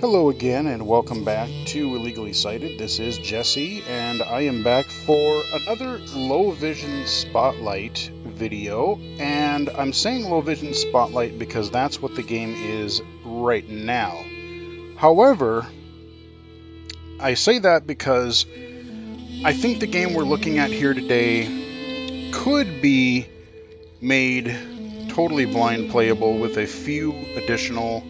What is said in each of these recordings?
Hello again, and welcome back to Illegally Sighted. This is Jesse, and I am back for another low vision spotlight video. And I'm saying low vision spotlight because that's what the game is right now. However, I say that because I think the game we're looking at here today could be made totally blind playable with a few additional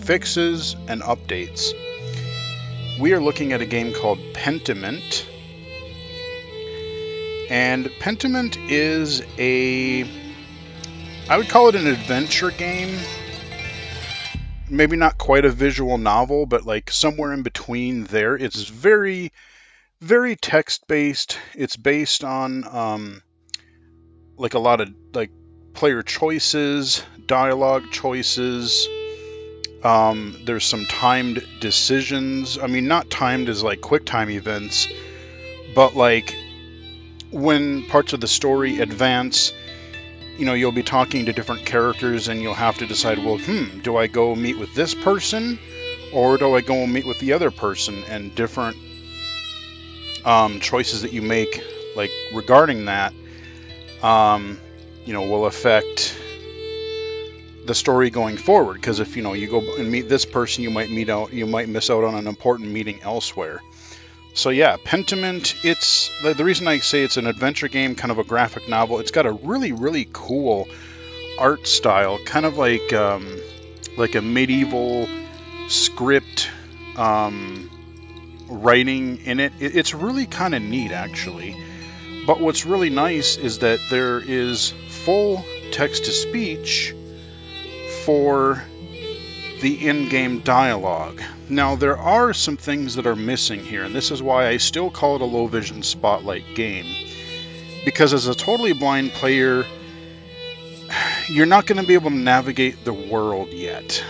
fixes and updates. We are looking at a game called Pentiment, and Pentiment is I would call it an adventure game. Maybe not quite a visual novel, but like somewhere in between there. It's very, very text-based. It's based on like a lot of like player choices, dialogue choices. There's some timed decisions. I mean, not timed as like quick time events, but like when parts of the story advance, you'll be talking to different characters and you'll have to decide, well, do I go meet with this person or do I go meet with the other person? And different choices that you make, like regarding that, will affect the story going forward, because if you go and meet this person, you might miss out on an important meeting elsewhere. So yeah, Pentiment, it's the reason I say it's an adventure game, kind of a graphic novel. It's got a really, really cool art style, kind of like a medieval script writing in it. It's really kind of neat, actually. But what's really nice is that there is full text-to-speech for the in-game dialogue. Now, there are some things that are missing here, and this is why I still call it a low-vision spotlight game. Because as a totally blind player, you're not going to be able to navigate the world yet.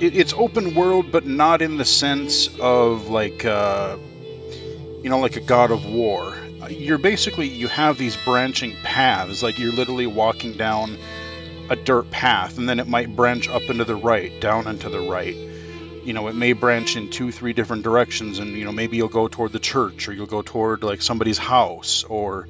It's open world, but not in the sense of like a God of War. You have these branching paths, like you're literally walking down a dirt path, and then it might branch up into the right, down into the right. It may branch in 2-3 different directions, and maybe you'll go toward the church, or you'll go toward like somebody's house or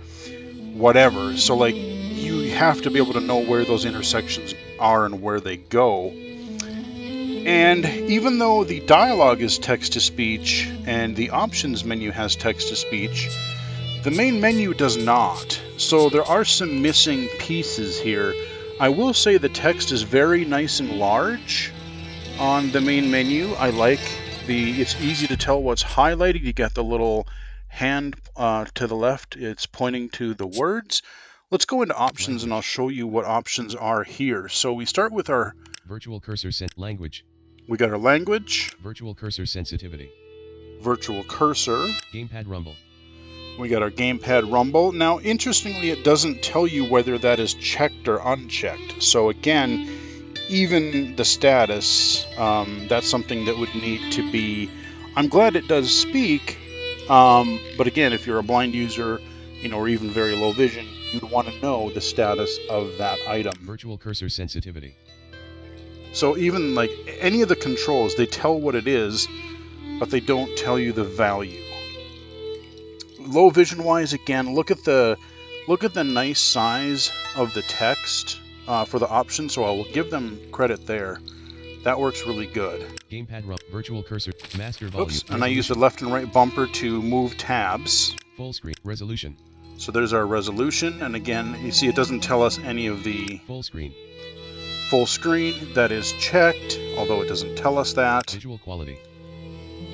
whatever. So like you have to be able to know where those intersections are and where they go. And even though the dialogue is text-to-speech and the options menu has text-to-speech, the main menu does not. So there are some missing pieces here. I will say the text is very nice and large on the main menu. I like it's easy to tell what's highlighted. You got the little hand to the left. It's pointing to the words. Let's go into options and I'll show you what options are here. So we start with our virtual cursor language. We got our language. Virtual cursor sensitivity. Virtual cursor. Gamepad rumble. We got our gamepad rumble. Now, interestingly, it doesn't tell you whether that is checked or unchecked. So again, even the status, that's something that would need to be... I'm glad it does speak, but again, if you're a blind user, or even very low vision, you'd want to know the status of that item. Virtual cursor sensitivity. So even like any of the controls, they tell what it is, but they don't tell you the value. Low vision wise, again, look at the nice size of the text for the options. So I will give them credit there. That works really good. Gamepad virtual cursor master volume. Oops, and I use the left and right bumper to move tabs. Full screen resolution. So there's our resolution, and again, you see it doesn't tell us any of the full screen. Full screen, that is checked, although it doesn't tell us that. Visual quality.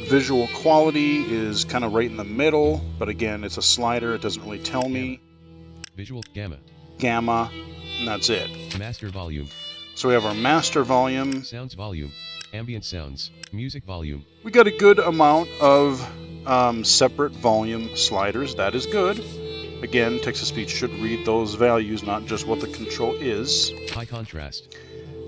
Visual quality is kind of right in the middle, but again, it's a slider. It doesn't really tell me. Visual gamma. Gamma, and that's it. Master volume. So we have our master volume. Sounds volume. Ambient sounds. Music volume. We got a good amount of separate volume sliders. That is good. Again, text-to-speech should read those values, not just what the control is. High contrast.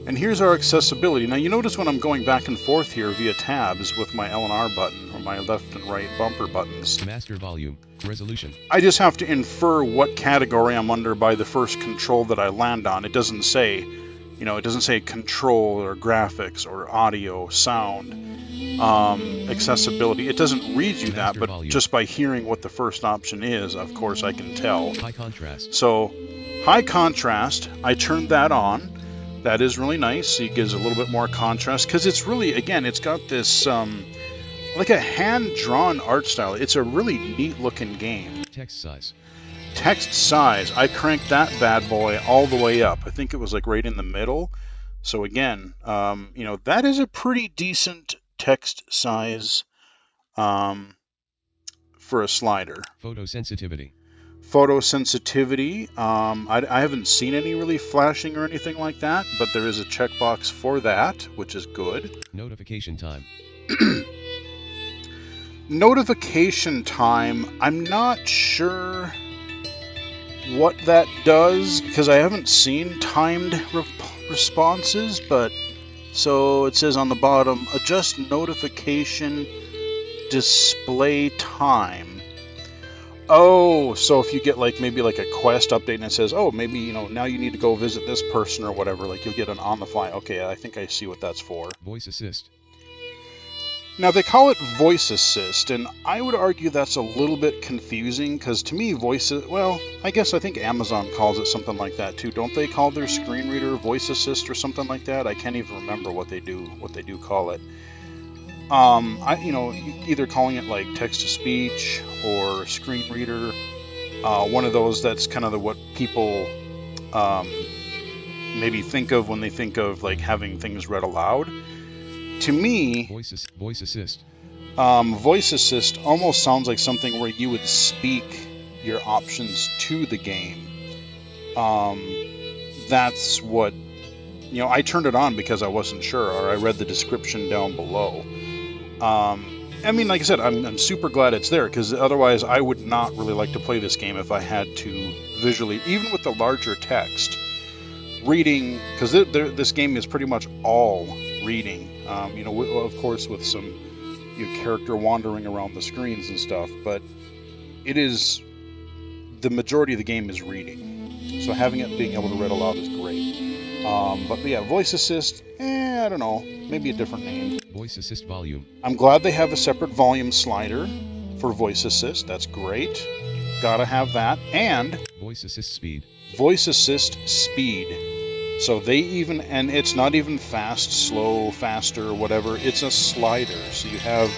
And here's our accessibility. Now you notice when I'm going back and forth here via tabs with my L and R button, or my left and right bumper buttons, Master volume, resolution. I just have to infer what category I'm under by the first control that I land on. It doesn't say, it doesn't say control or graphics or audio, sound, accessibility. It doesn't read you that, but just by hearing what the first option is, of course, I can tell. High contrast. So, high contrast, I turned that on. That is really nice. It gives a little bit more contrast because it's really, again, it's got this like a hand-drawn art style. It's a really neat-looking game. Text size. Text size, I cranked that bad boy all the way up. I think it was like right in the middle. So again, that is a pretty decent text size for a slider. Photosensitivity. Photosensitivity, I haven't seen any really flashing or anything like that, but there is a checkbox for that, which is good. Notification time. Notification time, I'm not sure what that does, because I haven't seen timed responses, but so it says on the bottom, adjust notification display time. Oh, so if you get maybe a quest update and it says, oh, maybe, now you need to go visit this person or whatever, you'll get an on the fly. Okay, I think I see what that's for. Voice assist. Now, they call it voice assist, and I would argue that's a little bit confusing, because to me, I think Amazon calls it something like that too. Don't they call their screen reader voice assist or something like that? I can't even remember what they do call it. Either calling it text to speech or screen reader, one of those that's kind of what people maybe think of when they think of having things read aloud. To me, voice assist. Voice assist almost sounds like something where you would speak your options to the game. That's what, I turned it on because I wasn't sure, or I read the description down below. Like I said, I'm super glad it's there, because otherwise I would not really like to play this game if I had to visually, even with the larger text, reading, because this game is pretty much all reading. Of course with some character wandering around the screens and stuff, but the majority of the game is reading. So having it being able to read aloud is great. But yeah, voice assist, I don't know, maybe a different name. Voice assist volume. I'm glad they have a separate volume slider for voice assist. That's great. Gotta have that. And voice assist speed. Voice assist speed. So and it's not even fast, slow, faster, whatever. It's a slider. So you have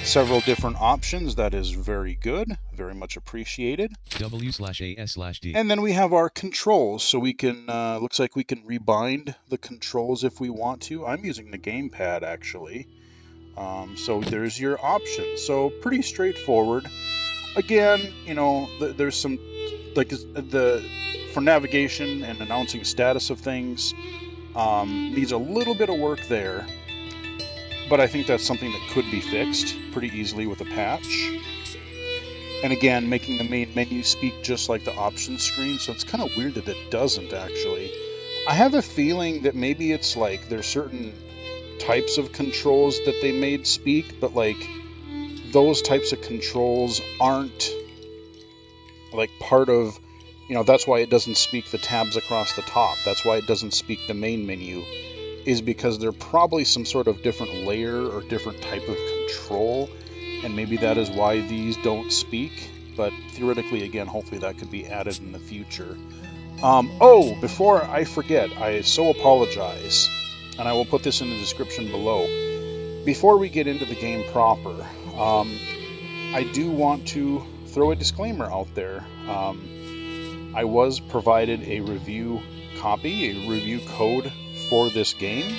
several different options. That is very good. Very much appreciated. W/A/S/D. And then we have our controls. So we can, looks like we can rebind the controls if we want to. I'm using the gamepad actually. So there's your options. So pretty straightforward. Again, there's some, for navigation and announcing status of things, needs a little bit of work there. But I think that's something that could be fixed pretty easily with a patch. And again, making the main menu speak just like the options screen, so it's kind of weird that it doesn't actually. I have a feeling that maybe it's there's certain types of controls that they made speak, but those types of controls aren't part of, that's why it doesn't speak the tabs across the top. That's why it doesn't speak the main menu, is because they're probably some sort of different layer or different type of control, and maybe that is why these don't speak. But theoretically, again, hopefully that could be added in the future. Before I forget, I so apologize, and I will put this in the description below. Before we get into the game proper, I do want to throw a disclaimer out there. I was provided a review copy, a review code for this game,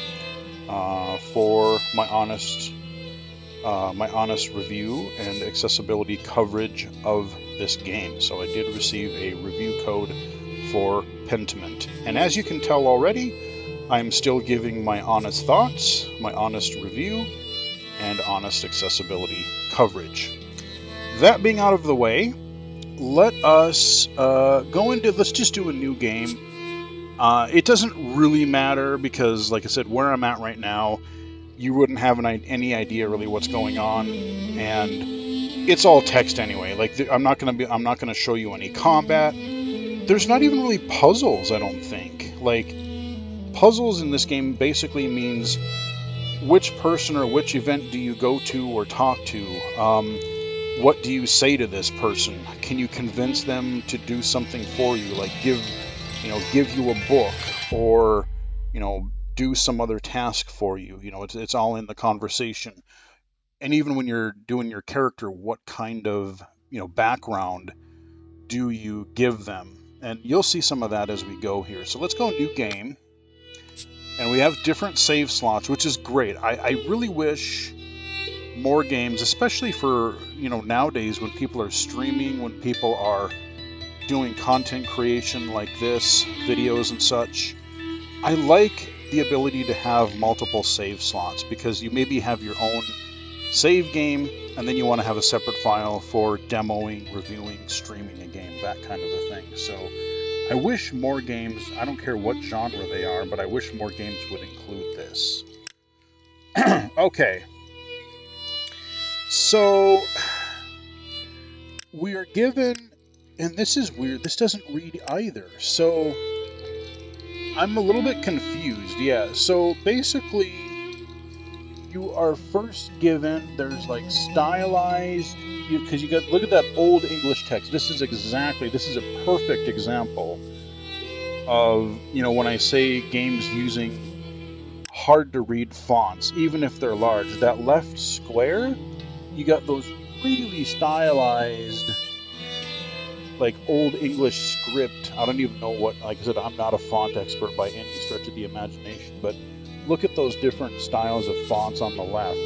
for my honest review and accessibility coverage of this game. So I did receive a review code for Pentiment. And as you can tell already, I'm still giving my honest thoughts, my honest review, and honest accessibility coverage. That being out of the way, let's just do a new game. It doesn't really matter because, like I said, where I'm at right now, you wouldn't have any idea really what's going on, and it's all text anyway. Like I'm not gonna show you any combat. There's not even really puzzles, I don't think. Like puzzles in this game basically means which person or which event do you go to or talk to. What do you say to this person? Can you convince them to do something for you, like give you a book, or do some other task for you? It's all in the conversation. And even when you're doing your character, what kind of background do you give them? And you'll see some of that as we go here. So let's go new game. And we have different save slots, which is great. I really wish more games, especially for nowadays when people are streaming, when people are doing content creation like this, videos and such. I like the ability to have multiple save slots, because you maybe have your own save game and then you want to have a separate file for demoing, reviewing, streaming a game, that kind of a thing. So I wish more games, I don't care what genre they are, but I wish more games would include this. Okay. So we are given, and this is weird, this doesn't read either. So I'm a little bit confused. Yeah, so basically you are first given, there's like stylized, because you got, look at that old English text. This is a perfect example of, when I say games using hard to read fonts, even if they're large. That left square, you got those really stylized, like old English script. I don't even know what, like I said, I'm not a font expert by any stretch of the imagination, but look at those different styles of fonts on the left.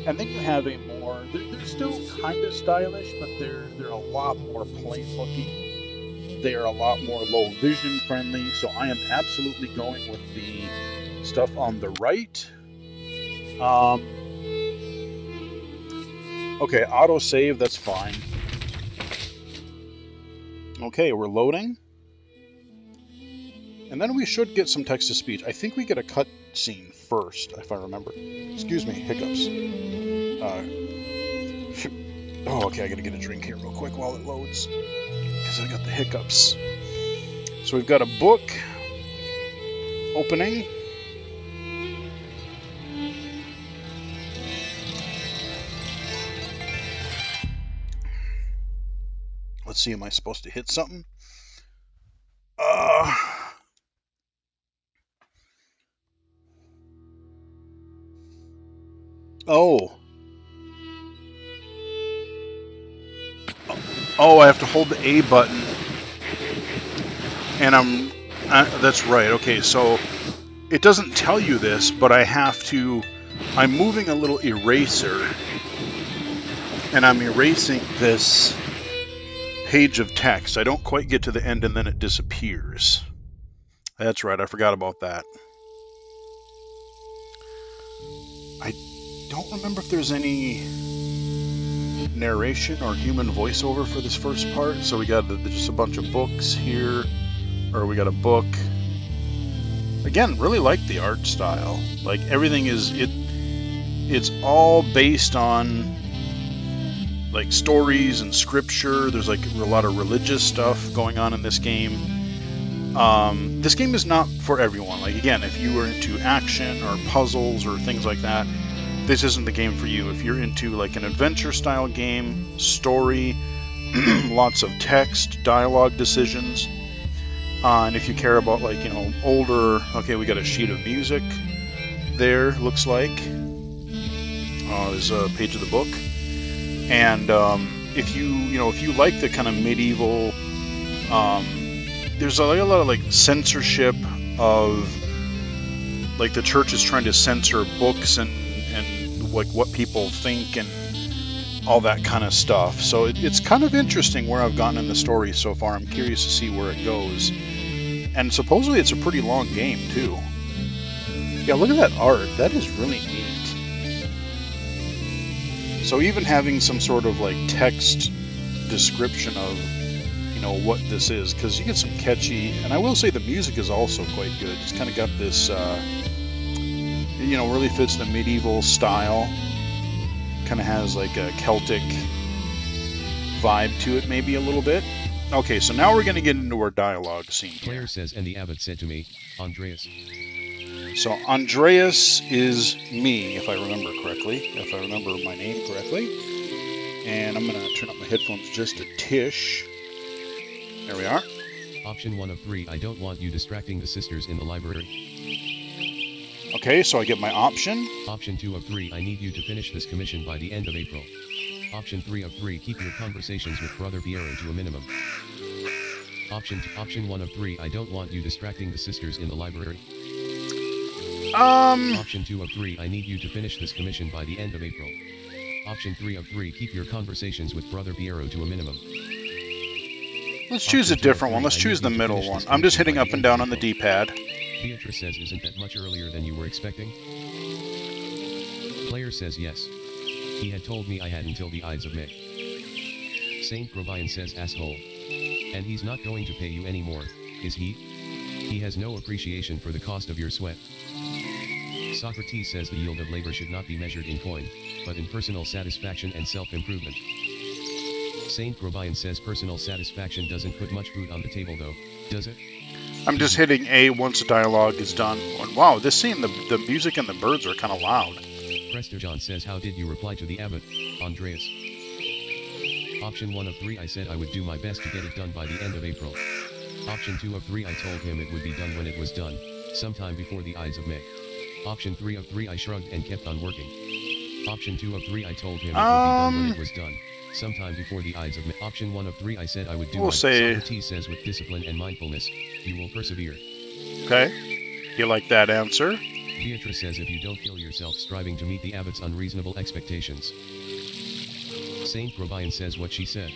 And then you have a more, they're still kind of stylish, but they're a lot more plain looking. They are a lot more low vision friendly. So I am absolutely going with the stuff on the right. Okay, autosave, that's fine. Okay, we're loading. And then we should get some text-to-speech. I think we get a cutscene first, if I remember. Excuse me, hiccups. Oh, okay, I gotta get a drink here real quick while it loads, because I got the hiccups. So we've got a book opening. Let's see, am I supposed to hit something? Oh. Oh, I have to hold the A button. And that's right. Okay, so it doesn't tell you this, but I'm moving a little eraser, and I'm erasing this page of text. I don't quite get to the end and then it disappears. That's right, I forgot about that. I don't remember if there's any narration or human voiceover for this first part. So we got just a bunch of books here, or we got a book. Again, really like the art style. Like everything it's all based on like stories and scripture. There's like a lot of religious stuff going on in this game. This game is not for everyone. Like again, if you are into action or puzzles or things like that, this isn't the game for you. If you're into like an adventure style game, story, lots of text, dialogue decisions, and if you care about like, older, okay, we got a sheet of music there, looks like. There's a page of the book. And if you like the kind of medieval, there's a lot of like censorship of, like the church is trying to censor books and like what people think and all that kind of stuff. So it's kind of interesting where I've gotten in the story so far. I'm curious to see where it goes. And supposedly it's a pretty long game too. Yeah, look at that art. That is really neat. So even having some sort of like text description of, know, what this is, because you get some catchy, and I will say the music is also quite good. It's kind of got this, you know, really fits the medieval style. Kind of has like a Celtic vibe to it, maybe a little bit. Okay, so now we're going to get into our dialogue scene here. Player says, and the abbot said to me, Andreas. So Andreas is me, if I remember correctly, if I remember my name correctly. And I'm going to turn up my headphones just a tish. There we are. Option 1 of 3, I don't want you distracting the sisters in the library. Okay, so I get my option. Option 2 of 3, I need you to finish this commission by the end of April. Option 3 of 3, keep your conversations with Brother Piero to a minimum. Option 1 of 3, I don't want you distracting the sisters in the library. Option 2 of 3, I need you to finish this commission by the end of April. Option 3 of 3, keep your conversations with Brother Piero to a minimum. Let's choose a different one. Let's choose the middle one. I'm just hitting up and down on the D-pad. Beatrice says, isn't that much earlier than you were expecting? Player says yes. He had told me I had until the Ides of May. Saint Grobian says, asshole. And he's not going to pay you anymore, is he? He has no appreciation for the cost of your sweat. Socrates says the yield of labor should not be measured in coin, but in personal satisfaction and self-improvement. Saint Grobian says personal satisfaction doesn't put much food on the table though, does it? I'm just hitting A once the dialogue is done. And wow, this scene, the music and the birds are kind of loud. Prester John says, how did you reply to the abbot, Andreas? Option 1 of 3, I said I would do my best to get it done by the end of April. Option 2 of 3, I told him it would be done when it was done, sometime before the Ides of May. Option 3 of 3, I shrugged and kept on working. Option 2 of 3, I told him it would be done when it was done, sometime before the Ides of May. Option 1 of 3, I said I would do my best. Socrates says, with discipline and mindfulness, you will persevere. Okay. You like that answer? Beatrice says, if you don't kill yourself striving to meet the abbot's unreasonable expectations. Saint Grobian says what she said.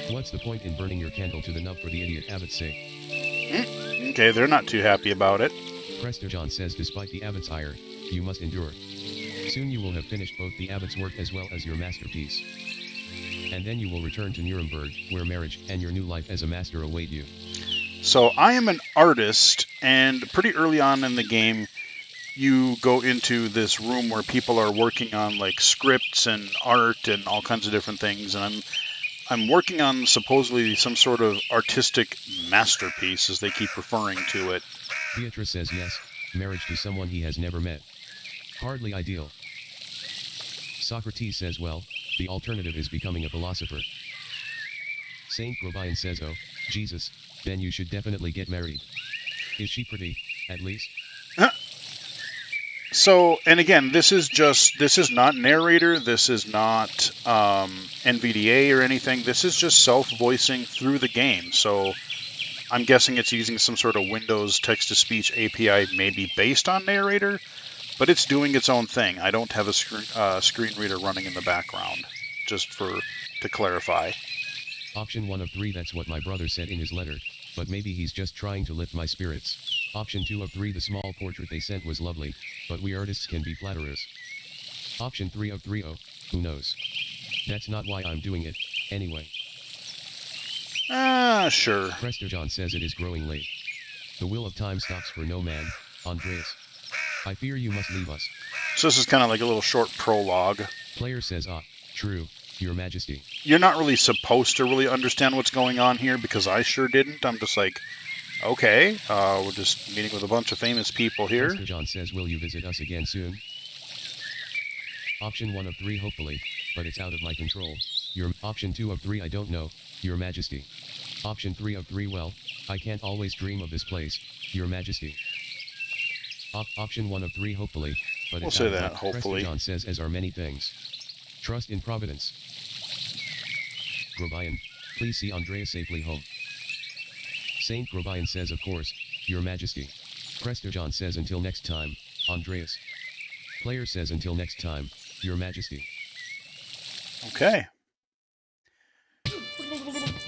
What's the point in burning your candle to the nub for the idiot abbot's sake? Okay, they're not too happy about it. Prester John says, despite the abbot's ire, you must endure. Soon you will have finished both the abbot's work as well as your masterpiece. And then you will return to Nuremberg, where marriage and your new life as a master await you. So I am an artist, and pretty early on in the game, you go into this room where people are working on like scripts and art and all kinds of different things, and I'm working on supposedly some sort of artistic masterpiece, as they keep referring to it. Beatrice says yes, marriage to someone he has never met. Hardly ideal. Socrates says, well, the alternative is becoming a philosopher. Saint Grobian says, oh, Jesus, then you should definitely get married. Is she pretty, at least? So, and again, this is not narrator, this is not NVDA or anything, this is just self-voicing through the game, so I'm guessing it's using some sort of Windows text-to-speech API maybe based on narrator, but it's doing its own thing. I don't have a screen reader running in the background, just to clarify. Option 1 of 3, that's what my brother said in his letter, but maybe he's just trying to lift my spirits. Option 2 of 3, the small portrait they sent was lovely, but we artists can be flatterers. Option 3 of 3, oh, who knows? That's not why I'm doing it, anyway. Sure. Prester John says it is growing late. The wheel of time stops for no man, Andreas. I fear you must leave us. So this is kind of like a little short prologue. Player says, true, your majesty. You're not really supposed to really understand what's going on here, because I sure didn't. I'm just like, okay, we're just meeting with a bunch of famous people here. Prester John says, will you visit us again soon? Option 1 of 3, hopefully, but it's out of my control. Option 2 of 3, I don't know, your majesty. Option 3 of 3, well, I can't always dream of this place, your majesty. Option 1 of 3, hopefully, but we'll it's say out that, of hopefully. Prester John says, as are many things. Trust in Providence. Grobian, please see Andrea safely home. Saint Grobian says, of course, your majesty. Prester John says, until next time, Andreas. Player says, until next time, your majesty. Okay.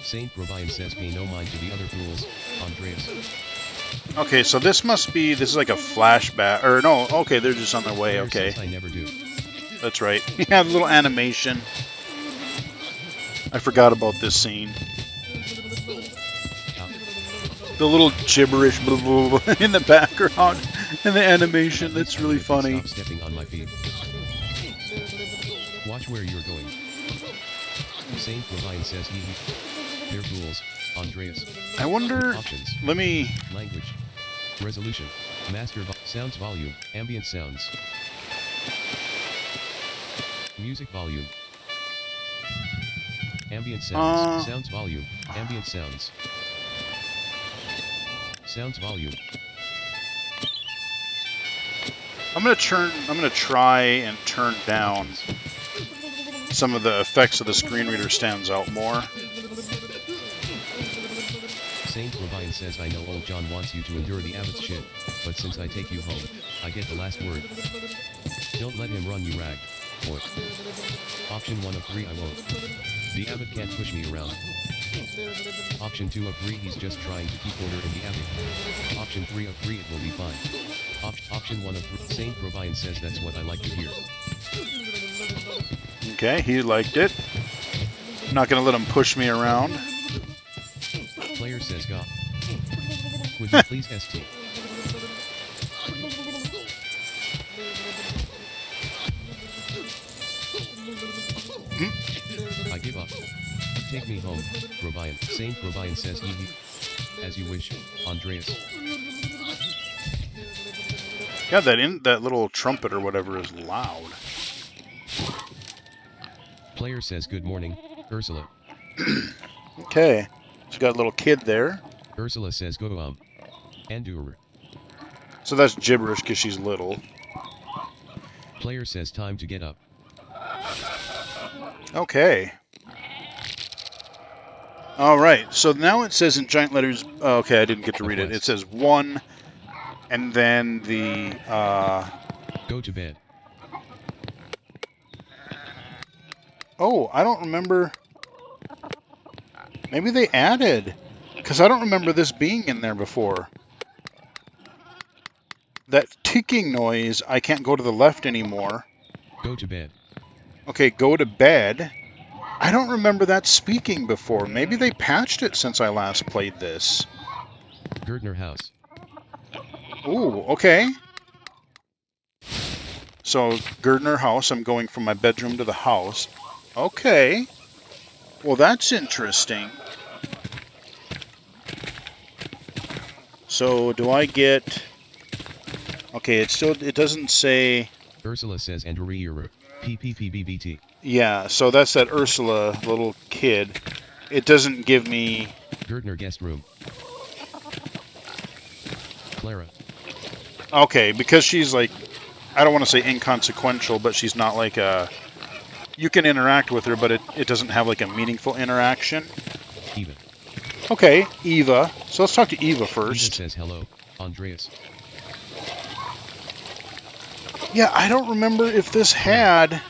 Saint Grobian says, pay no mind to the other fools, Andreas. Okay, so this is like a flashback, or no, okay, they're just on their way, okay. I never do. That's right. Yeah, a little animation. I forgot about this scene. The little gibberish blah, blah, blah, in the background and the animation, that's really funny. Stop stepping on my feet. Watch where you're going. Saint Provine says he. They're fools, Andreas. I wonder, Options. let me... Language. Resolution. Sounds volume. Ambient sounds. Music volume. Ambient sounds. Sounds volume. Ambient sounds. Sounds volume. I'm gonna try and turn down some of the effects of the screen reader stands out more. Saint Provine says I know old John wants you to endure the abbot's shit, but since I take you home, I get the last word. Don't let him run you rag. Or option 1 of 3 I won't. The abbot can't push me around. Option 2 of 3 he's just trying to keep order in the abbey. Option 3 of 3 it will be fine. Option 1 of 3 Saint Provine says that's what I like to hear. Okay, he liked it. I'm not gonna let him push me around. Player says God. Would you please ST? I give up. Take me home, Provine. Saint Provine says he. As you wish, Andreas. Yeah, that little trumpet or whatever is loud. Player says good morning, Ursula. Okay, she's got a little kid there. Ursula says go endure. So that's gibberish because she's little. Player says time to get up. Okay. All right, so now it says in giant letters, okay, I didn't get to read it. It says 1, and then the, Go to bed. Oh, I don't remember. Maybe they added, because I don't remember this being in there before. That ticking noise, I can't go to the left anymore. Go to bed. Okay, go to bed. I don't remember that speaking before. Maybe they patched it since I last played this. Gardner house. Ooh, okay. So, Gardner house, I'm going from my bedroom to the house. Okay. Well, that's interesting. So, do I get... Okay, it doesn't say... Ursula says Andrew PPPBBT. Yeah, so that's that Ursula little kid. It doesn't give me... Gardner guest room. Clara. Okay, because she's like... I don't want to say inconsequential, but she's not like a... You can interact with her, but it doesn't have like a meaningful interaction. Eva. Okay, Eva. So let's talk to Eva first. Eva says hello, Andreas. Yeah, I don't remember if this had...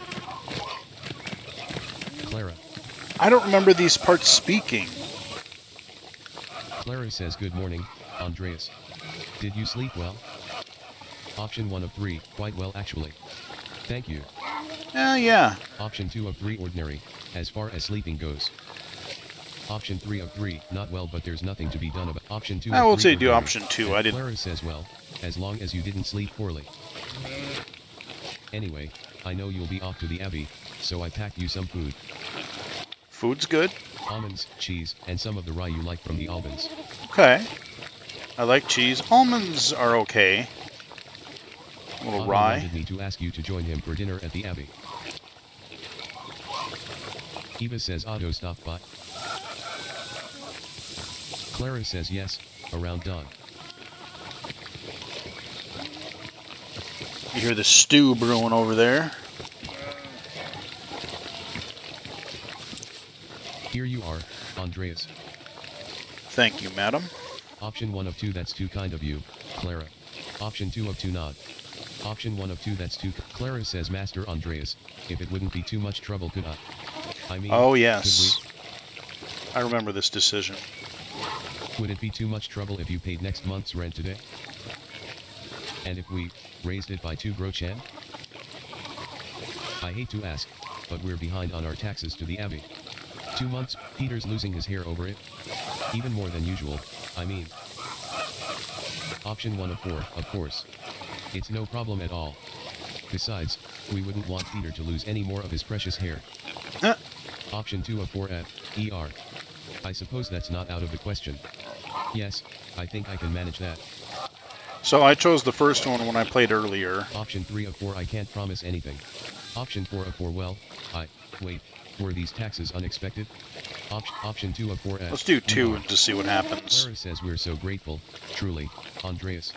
Clara. I don't remember these parts speaking. Clara says good morning, Andreas. Did you sleep well? Option 1 of 3, quite well actually. Thank you. Yeah. Option 2 of 3 ordinary, as far as sleeping goes. Option 3 of 3, not well but there's nothing to be done about. Option 2 I will of 3 say do ordinary. option 2, I didn't... Clara says well, as long as you didn't sleep poorly. Anyway, I know you'll be off to the Abbey, so I packed you some food. Food's good. Almonds, cheese, and some of the rye you like from the Albans. Okay. I like cheese. Almonds are okay. A little Alvin rye. wanted me to ask you to join him for dinner at the Abbey. Eva says Otto stopped by. Clara says yes, around dawn. You hear the stew brewing over there. Here you are, Andreas. Thank you, madam. Option 1 of 2 that's too kind of you, Clara. Option 2 of 2 nod. Option 1 of 2 that's too... Clara says Master Andreas, if it wouldn't be too much trouble could I mean... Oh, yes. I remember this decision. Would it be too much trouble if you paid next month's rent today? And if we raised it by 2 groschen? I hate to ask, but we're behind on our taxes to the Abbey. 2 months, Peter's losing his hair over it. Even more than usual, I mean. Option 1 of 4, of course. It's no problem at all. Besides, we wouldn't want Peter to lose any more of his precious hair. Huh. Option 2 of 4F, ER. I suppose that's not out of the question. Yes, I think I can manage that. So I chose the first one when I played earlier. Option 3 of 4, I can't promise anything. Option 4 of 4, well, wait, were these taxes unexpected? Option 2 of 4F. Let's do 2 and just see what happens. Clara says we're so grateful, truly, Andreas.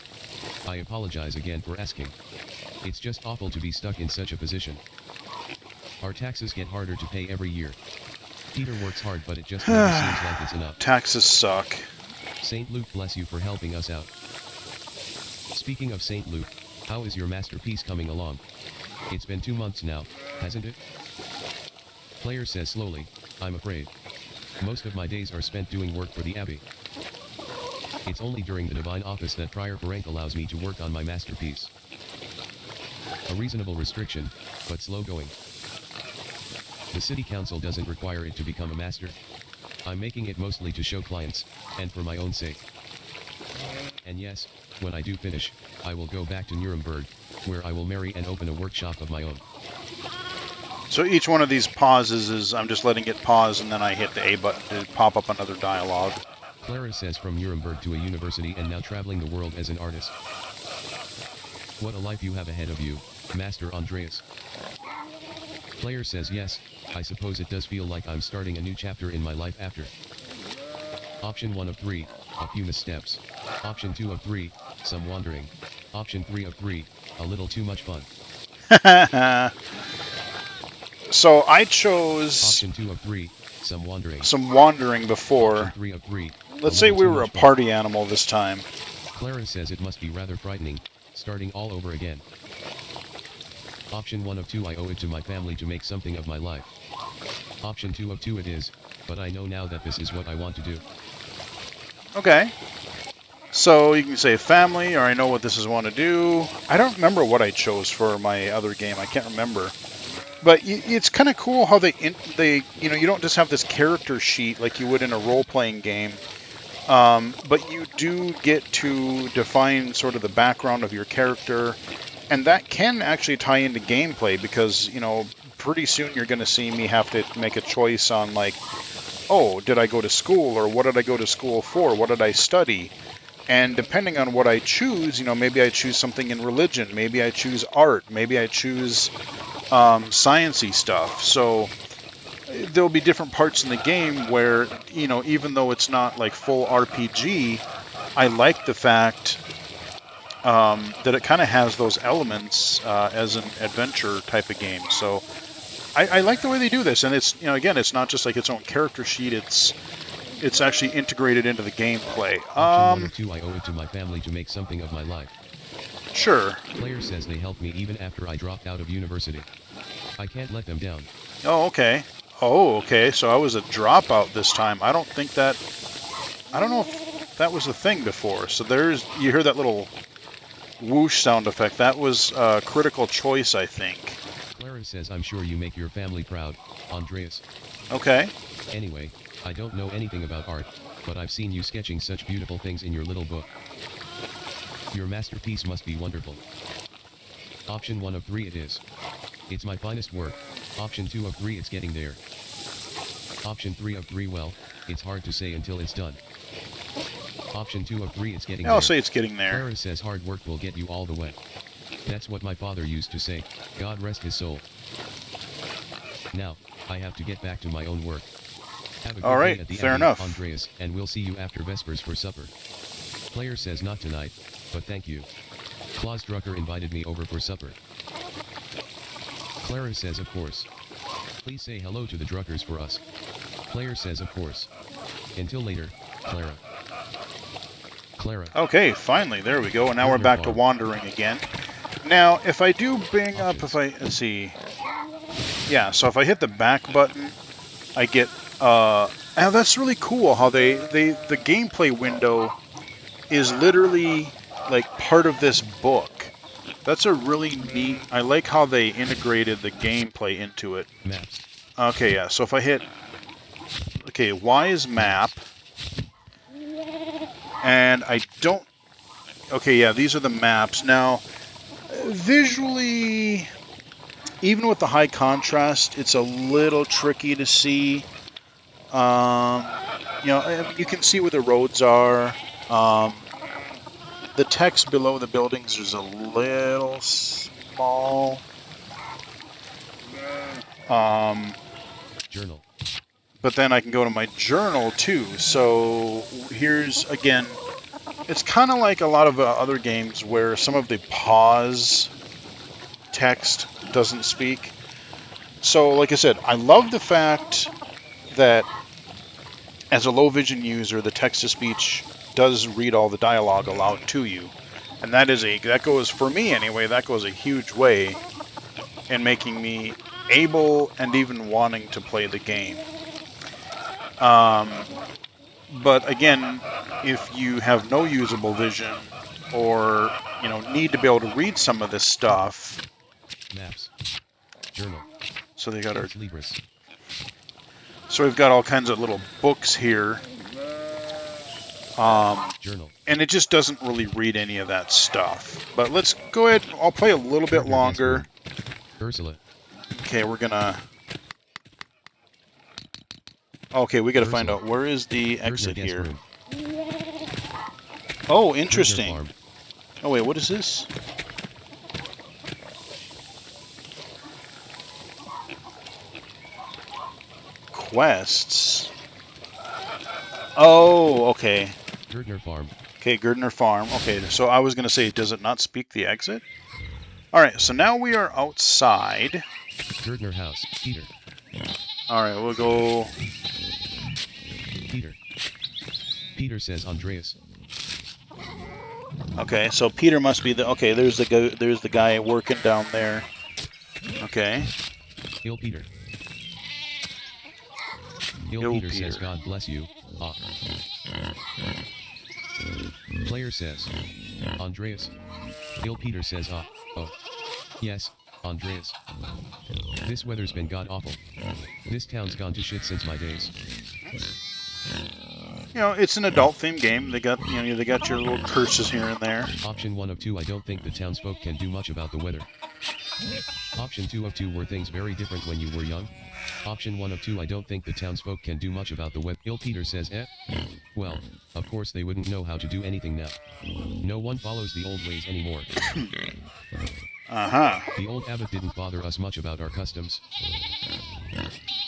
I apologize again for asking. It's just awful to be stuck in such a position. Our taxes get harder to pay every year. Peter works hard, but it just never seems like it's enough. Taxes suck. St. Luke bless you for helping us out. Speaking of St. Luke, how is your masterpiece coming along? It's been 2 months now, hasn't it? Player says slowly, I'm afraid. Most of my days are spent doing work for the Abbey. It's only during the Divine Office that Prior Ferenc allows me to work on my masterpiece. A reasonable restriction, but slow going. The City Council doesn't require it to become a master. I'm making it mostly to show clients, and for my own sake. And yes, when I do finish, I will go back to Nuremberg, where I will marry and open a workshop of my own. So each one of these pauses is, I'm just letting it pause and then I hit the A button to pop up another dialogue. Clara says from Nuremberg to a university and now traveling the world as an artist. What a life you have ahead of you, Master Andreas. Player says yes, I suppose it does feel like I'm starting a new chapter in my life after. Option 1 of 3, a few missteps. Option 2 of 3, some wandering. Option 3 of 3, a little too much fun. So I chose Option 2 of 3, some wandering. Some wandering before. Option 3 of 3. Let's say we were a party animal this time. Clara says it must be rather frightening, starting all over again. Option 1 of 2, I owe it to my family to make something of my life. Option 2 of 2 it is, but I know now that this is what I want to do. Okay. So you can say family, or I know what this is want to do. I don't remember what I chose for my other game. I can't remember. But it's kind of cool how they you don't just have this character sheet like you would in a role-playing game, but you do get to define sort of the background of your character, and that can actually tie into gameplay because, pretty soon you're going to see me have to make a choice on like, oh, did I go to school, or what did I go to school for? What did I study? And depending on what I choose, maybe I choose something in religion, maybe I choose art, maybe I choose sciencey stuff. So there'll be different parts in the game where, even though it's not like full RPG, I like the fact that it kind of has those elements as an adventure type of game. So I like the way they do this, and it's again, it's not just like its own character sheet. It's actually integrated into the gameplay. Option 1 of 2, I owe it to my family to make something of my life. Sure. Player says they helped me even after I dropped out of university. I can't let them down. Oh, okay. So I was a dropout this time. I don't know if that was a thing before. So you hear that little whoosh sound effect. That was a critical choice, I think. Clara says I'm sure you make your family proud, Andreas. Okay. Anyway, I don't know anything about art, but I've seen you sketching such beautiful things in your little book. Your masterpiece must be wonderful. Option 1 of 3 it is. It's my finest work. Option 2 of 3 it's getting there. Option 3 of 3 well, it's hard to say until it's done. Option 2 of 3 it's getting there. I'll say it's getting there. Clara says hard work will get you all the way. That's what my father used to say, God rest his soul. Now, I have to get back to my own work. Have a good day at the fair Abbey, enough. Andreas, and we'll see you after Vespers for supper. Player says not tonight, but thank you. Klaus Drucker invited me over for supper. Clara says of course. Please say hello to the Druckers for us. Player says of course. Until later, Clara. Clara. Okay, finally, there we go, and now we're back to wandering again. Now, if I do bring up, let's see, yeah, so if I hit the back button, I get, and that's really cool how the gameplay window is literally, like, part of this book. That's a really neat, I like how they integrated the gameplay into it. Maps. Okay, yeah, so if I hit, Y is map, and I don't Okay, yeah, these are the maps. Now, visually, even with the high contrast, it's a little tricky to see. I mean, you can see where the roads are. Um, the text below the buildings is a little small. Journal. But then I can go to my journal too. So here's, again, it's kind of like a lot of other games where some of the pause text doesn't speak. So, like I said, I love the fact that as a low vision user, the text to speech does read all the dialogue aloud to you. And that goes, for me anyway, that goes a huge way in making me able and even wanting to play the game. But again, if you have no usable vision or, need to be able to read some of this stuff. Maps. Journal. So they got our... Libris. So we've got all kinds of little books here. Journal. And it just doesn't really read any of that stuff. But let's go ahead. I'll play a little bit longer. Ursula. Okay, we're gonna... Okay, we gotta find out where is the exit here. Oh, interesting. Oh wait, what is this? Quests. Oh, okay. Gardner Farm. Okay, Gardner Farm. Okay, so I was gonna say, does it not speak the exit? All right, so now we are outside. Gardner House. Peter. All right, we'll go. Peter. Peter says Andreas. Okay, so Peter must be the. Okay, there's the guy working down there. Okay. Il Peter. Il Peter says God bless you. Ah. Player says Andreas. Il Peter says ah. Oh. Yes, Andreas. This weather's been god awful. This town's gone to shit since my days. It's an adult-themed game. They got, they got your little curses here and there. Option 1 of 2, I don't think the townsfolk can do much about the weather. Option 2 of 2, were things very different when you were young? Option 1 of 2, I don't think the townsfolk can do much about the weather. Il Peter says well, of course they wouldn't know how to do anything now. No one follows the old ways anymore. The old abbot didn't bother us much about our customs.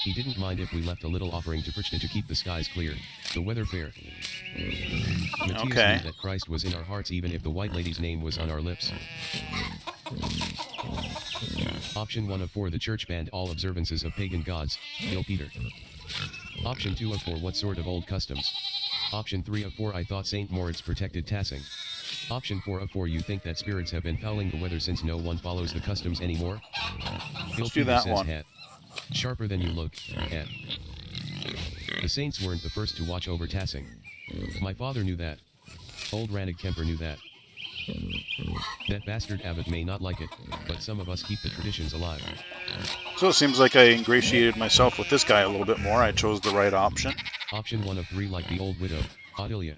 He didn't mind if we left a little offering to Krishna to keep the skies clear, the weather fair. Matthias knew that Christ was in our hearts even if the white lady's name was on our lips. Option 1 of 4, the church banned all observances of pagan gods, Il Peter. Option 2 of 4, what sort of old customs? Option 3 of 4, I thought St. Moritz protected tassing. Option 4 of 4, you think that spirits have been fouling the weather since no one follows the customs anymore? Let's do that one. Hat. Sharper than you look, hat. The saints weren't the first to watch over tassing. My father knew that. Old Rannig Kemper knew that. That bastard abbot may not like it, but some of us keep the traditions alive. So it seems like I ingratiated myself with this guy a little bit more. I chose the right option. Option 1 of 3, like the old widow, Odilia.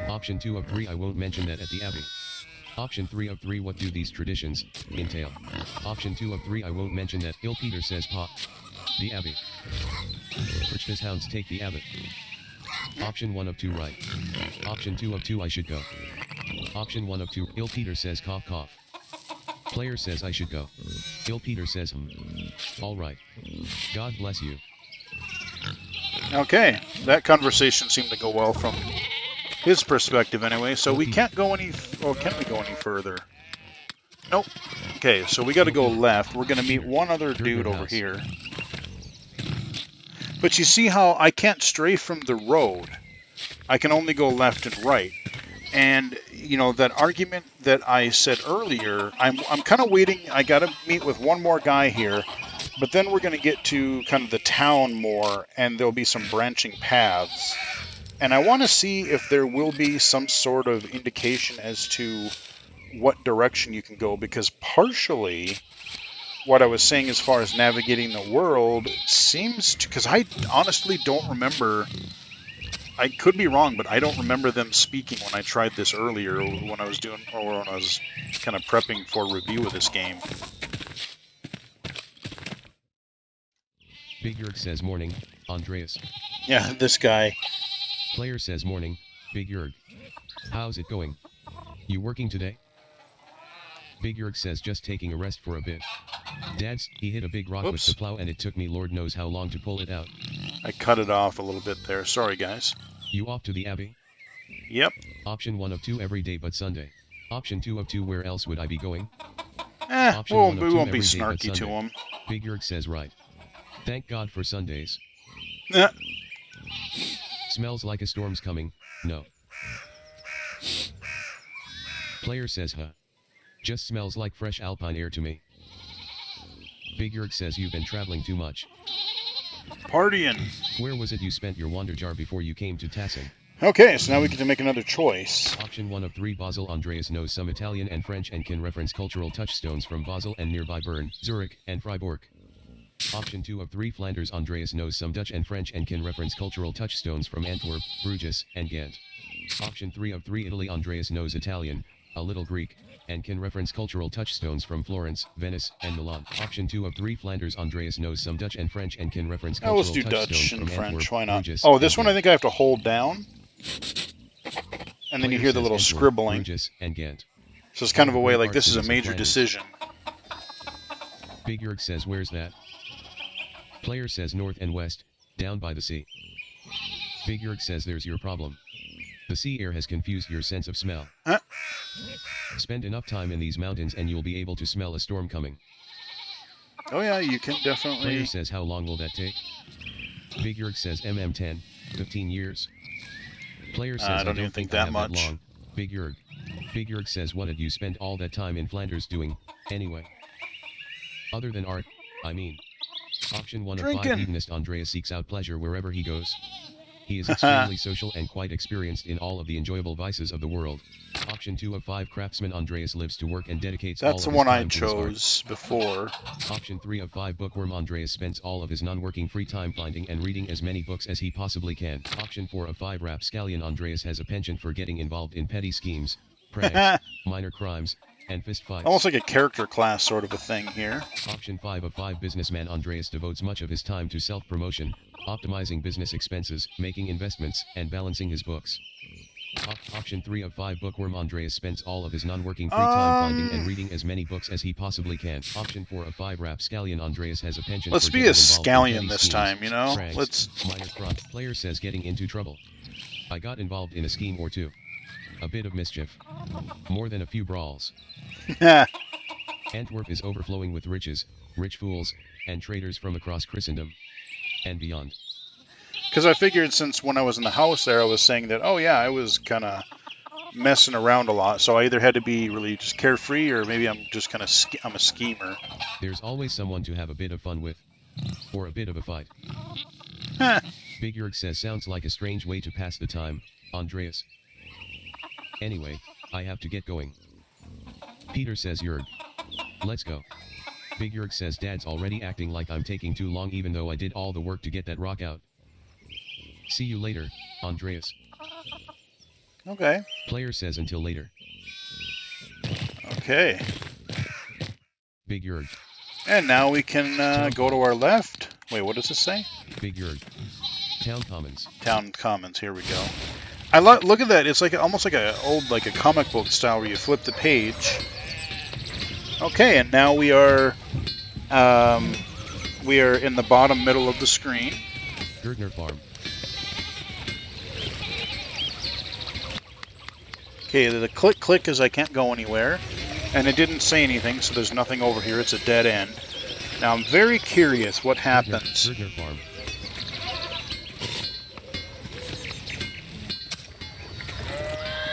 Option 2 of 3, I won't mention that at the abbey. Option 3 of 3, what do these traditions entail? Option 2 of 3, I won't mention that. Il Peter says pa. The abbey. Krishna's hounds take the abbot. Option 1 of 2, right. Option 2 of 2, I should go. Option 1 of 2, Il Peter says cough cough. Player says I should go. Il Peter says alright. God bless you. Okay, that conversation seemed to go well from his perspective anyway, so we can't go any... Or can we go any further? Nope. Okay, so we gotta go left. We're gonna meet one other dude over here. But you see how I can't stray from the road. I can only go left and right. And, that argument that I said earlier, I'm kind of waiting. I gotta meet with one more guy here. But then we're gonna get to kind of the town more, and there'll be some branching paths. And I want to see if there will be some sort of indication as to what direction you can go, because partially what I was saying as far as navigating the world seems to... Because I honestly don't remember I could be wrong, but I don't remember them speaking when I tried this earlier, when I was doing, or when I was kind of prepping for review of this game. Big Yerg says morning, Andreas. Yeah, this guy. Player says morning, Big Yerg. How's it going? You working today? Big Yerg says just taking a rest for a bit. Dads, he hit a big rock with the plow and it took me Lord knows how long to pull it out. I cut it off a little bit there. Sorry, guys. You off to the Abbey? Yep. Option 1 of 2 every day but Sunday. Option 2 of 2 where else would I be going? We won't be snarky to him. Big Yerg says right. Thank God for Sundays. Yeah. Smells like a storm's coming, no. Player says huh. Just smells like fresh alpine air to me. Big Yerg says you've been traveling too much. Partying. Where was it you spent your wander jar before you came to Tassing? Okay, so now we get to make another choice. Option 1 of 3 Basel. Andreas knows some Italian and French and can reference cultural touchstones from Basel and nearby Bern, Zurich, and Freiburg. Option 2 of 3 Flanders. Andreas knows some Dutch and French and can reference cultural touchstones from Antwerp, Bruges, and Ghent. Option 3 of 3 Italy. Andreas knows Italian, a little Greek, and can reference cultural touchstones from Florence, Venice, and Milan. Option 2 of 3 Flanders. Andreas knows some Dutch and French and can reference cultural let's do touchstones Dutch from and French. Antwerp, Why not? Bruges, Oh, this and one I Ghent. think I have to hold down. And then you hear the little Antwerp, scribbling. Bruges, and Ghent. So it's kind of a way like this is a Archdiocese of major Flanders. decision. Big Yerg says where's that? Player says north and west, down by the sea. Big Yerg says there's your problem. The sea air has confused your sense of smell. Huh? Spend enough time in these mountains and you'll be able to smell a storm coming. Oh yeah, you can Player definitely... says how long will that take? Big Yerg says 10, 15 years. Player says I don't even think I that have much. long. Big Yerg. Big Yerg says what did you spend all that time in Flanders doing, anyway? Other than art, I mean. Option 1 of 5 Drinking. hedonist. Andreas seeks out pleasure wherever he goes. He is extremely social and quite experienced in all of the enjoyable vices of the world. Option 2 of 5 craftsman. Andreas lives to work and dedicates all of That's his the one I time to his art. chose before. Option 3 of 5 bookworm. Andreas spends all of his non-working free time finding and reading as many books as he possibly can. Option 4 of 5 rapscallion. Andreas has a penchant for getting involved in petty schemes, pranks, minor crimes, and fistfights. Almost like a character class sort of a thing here. Option 5 of 5 businessman. Andreas devotes much of his time to self-promotion, optimizing business expenses, making investments, and balancing his books. Option 3 of 5 bookworm. Andreas spends all of his non-working free time finding and reading as many books as he possibly can. Option 4 of 5 rapscallion. Andreas has a penchant Let's for be getting a involved in scallion petty this schemes, time, you know? pranks, Let's... minor crime. Player says getting into trouble. I got involved in a scheme or two. A bit of mischief. More than a few brawls. Antwerp is overflowing with riches, rich fools, and traders from across Christendom and beyond. Because I figured since when I was in the house there, I was saying that, oh yeah, I was kind of messing around a lot. So I either had to be really just carefree, or maybe I'm just kind of I'm a schemer. There's always someone to have a bit of fun with, or a bit of a fight. Big Yerg says sounds like a strange way to pass the time, Andreas. Anyway, I have to get going. Peter says Yerg. Let's go. Big Yerg says Dad's already acting like I'm taking too long even though I did all the work to get that rock out. See you later, Andreas. Okay. Player says until later. Okay. Big Yerg. And now we can go to our left. Wait, what does this say? Big Yerg. Town Commons. Town Commons. Here we go. I look at that. It's like almost like a old, like a comic book style where you flip the page. Okay, and now we are in the bottom middle of the screen. Gertner Farm. Okay, the click is I can't go anywhere, and it didn't say anything, so there's nothing over here. It's a dead end. Now I'm very curious what happens. Gertner Farm.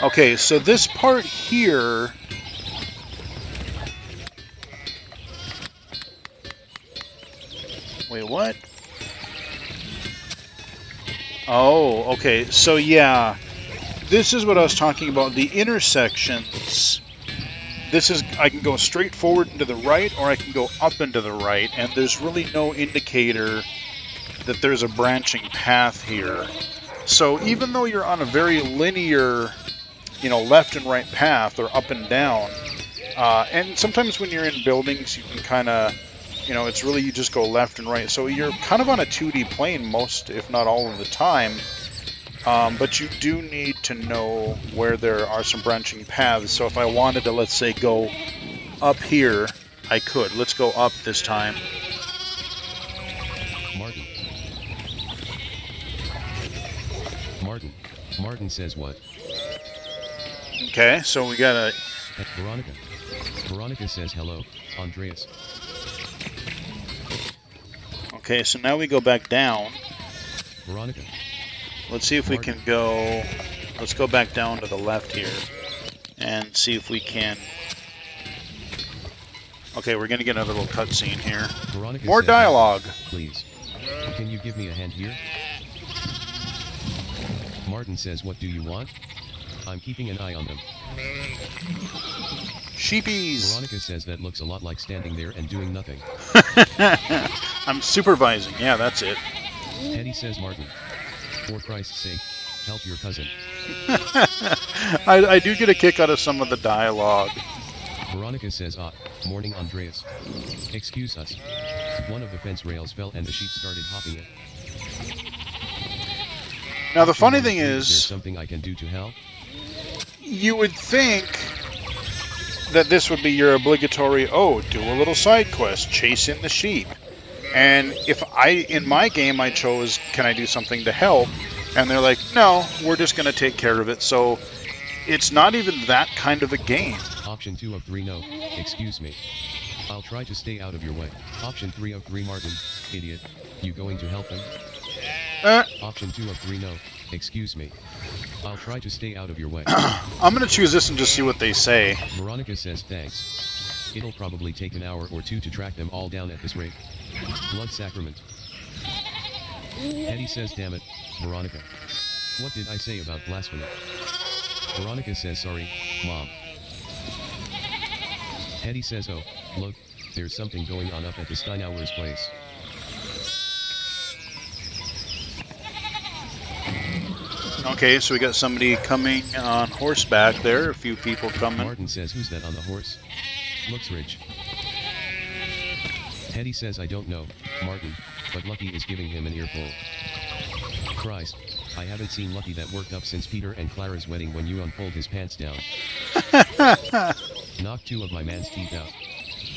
Okay, so this part here. Wait, what? Oh, okay. So yeah, this is what I was talking about. The intersections. This is, I can go straight forward and to the right, or I can go up and to the right, and there's really no indicator that there's a branching path here. So even though you're on a very linear, you know, left and right path or up and down, and sometimes when you're in buildings, you can kind of, you know, it's really you just go left and right. So you're kind of on a 2D plane most, if not all of the time. But you do need to know where there are some branching paths. So if I wanted to, let's say, go up here, I could. Let's go up this time. Martin says what? Okay, so we got a... Veronica. Veronica says hello, Andreas. Okay, so now we go back down. Veronica. Let's see if we can go... Let's go back down to the left here. And see if we can... Okay, we're going to get another little cutscene here. Veronica More dialogue. Please. Can you give me a hand here? Martin says, what do you want? I'm keeping an eye on them. Sheepies. Veronica says that looks a lot like standing there and doing nothing. I'm supervising. Yeah, that's it. Eddie says, Martin, for Christ's sake, help your cousin. I do get a kick out of some of the dialogue. Veronica says, morning Andreas. Excuse us. One of the fence rails fell and the sheep started hopping it. Now the funny thing is, there's something I can do to help? You would think that this would be your obligatory, oh, do a little side quest, chase in the sheep. And if in my game, I chose, can I do something to help? And they're like, no, we're just going to take care of it. So it's not even that kind of a game. Option 2 of 3, no, excuse me. I'll try to stay out of your way. Option 3 of 3, Martin, idiot, you going to help them? Option 2 of 3, no, excuse me. I'll try to stay out of your way. I'm going to choose this and just see what they say. Veronica says thanks. It'll probably take an hour or two to track them all down at this rate. Blood sacrament. Eddie says, damn it, Veronica. What did I say about blasphemy? Veronica says, sorry, Mom. Eddie says, oh, look, there's something going on up at the Steinauer's place. Okay, so we got somebody coming on horseback there, a few people coming. Martin says, who's that on the horse? Looks rich. Eddie says, I don't know, Martin, but Lucky is giving him an earful. Christ, I haven't seen Lucky that worked up since Peter and Clara's wedding when you unpulled his pants down. Knocked 2 of my man's teeth out.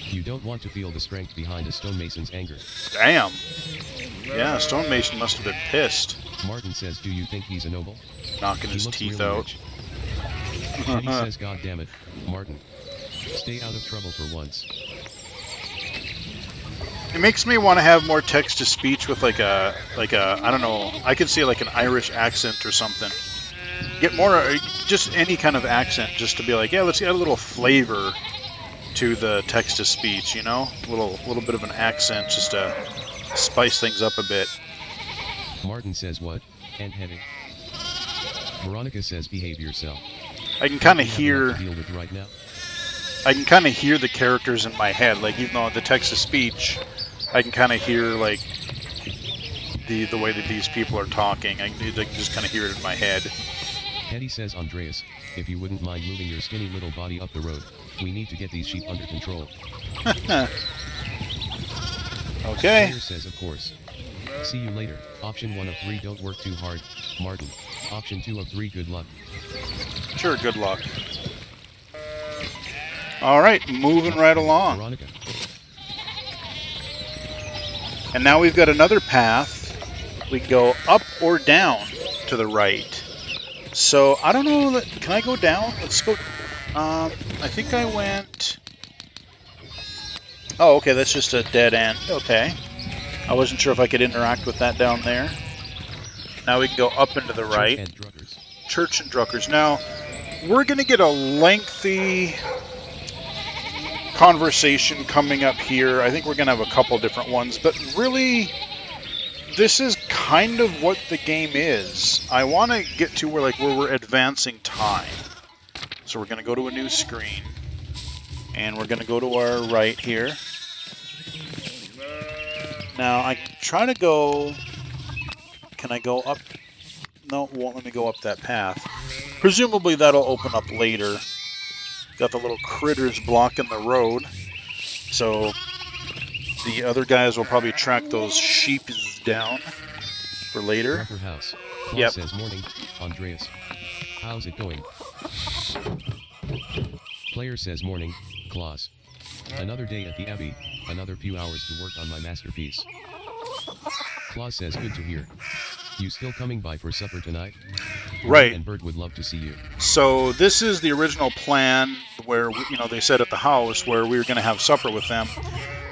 You don't want to feel the strength behind a stonemason's anger. Damn. Yeah, stonemason must have been pissed. Martin says, do you think he's a noble? Knocking his teeth out. Eddie says, God damn it, Martin. Stay out of trouble for once. It makes me want to have more text-to-speech with like a, I don't know, I could see like an Irish accent or something. Get more, just any kind of accent, just to be like, yeah, let's add a little flavor to the text-to-speech, you know? A little bit of an accent, just to spice things up a bit. Martin says what? And heavy. Veronica says behave yourself. I can kind of hear... Deal with right now? I can kind of hear the characters in my head, like even though the text-to-speech, I can kind of hear like the way that these people are talking. I can just kind of hear it in my head. Eddie says, Andreas, if you wouldn't mind moving your skinny little body up the road, we need to get these sheep under control. Okay. Peter says, of course. See you later. Option 1 of 3, don't work too hard, Martin. Option 2 of 3, good luck. Sure, good luck. All right, moving right along. Veronica. And now we've got another path. We can go up or down to the right. So I don't know. Can I go down? Let's go. I think I went. Oh, okay. That's just a dead end. Okay. I wasn't sure if I could interact with that down there. Now we can go up into the right. Church and Druckers. Now we're going to get a lengthy conversation coming up here. I think we're going to have a couple different ones, but really this is kind of what the game is. I want to get to where we're advancing time. So we're going to go to a new screen and we're going to go to our right here. Now I try to go, can I go up? No, won't let me go up that path. Presumably that'll open up later. Got the little critters blocking the road. So the other guys will probably track those sheeps down for later. Rucker House. Claus Yep. says morning, Andreas. How's it going? Player says morning, Claus. Another day at the Abbey, another few hours to work on my masterpiece. Claus says good to hear. You still coming by for supper tonight? Right. And Bert would love to see you. So this is the original plan where, they said at the house where we were going to have supper with them.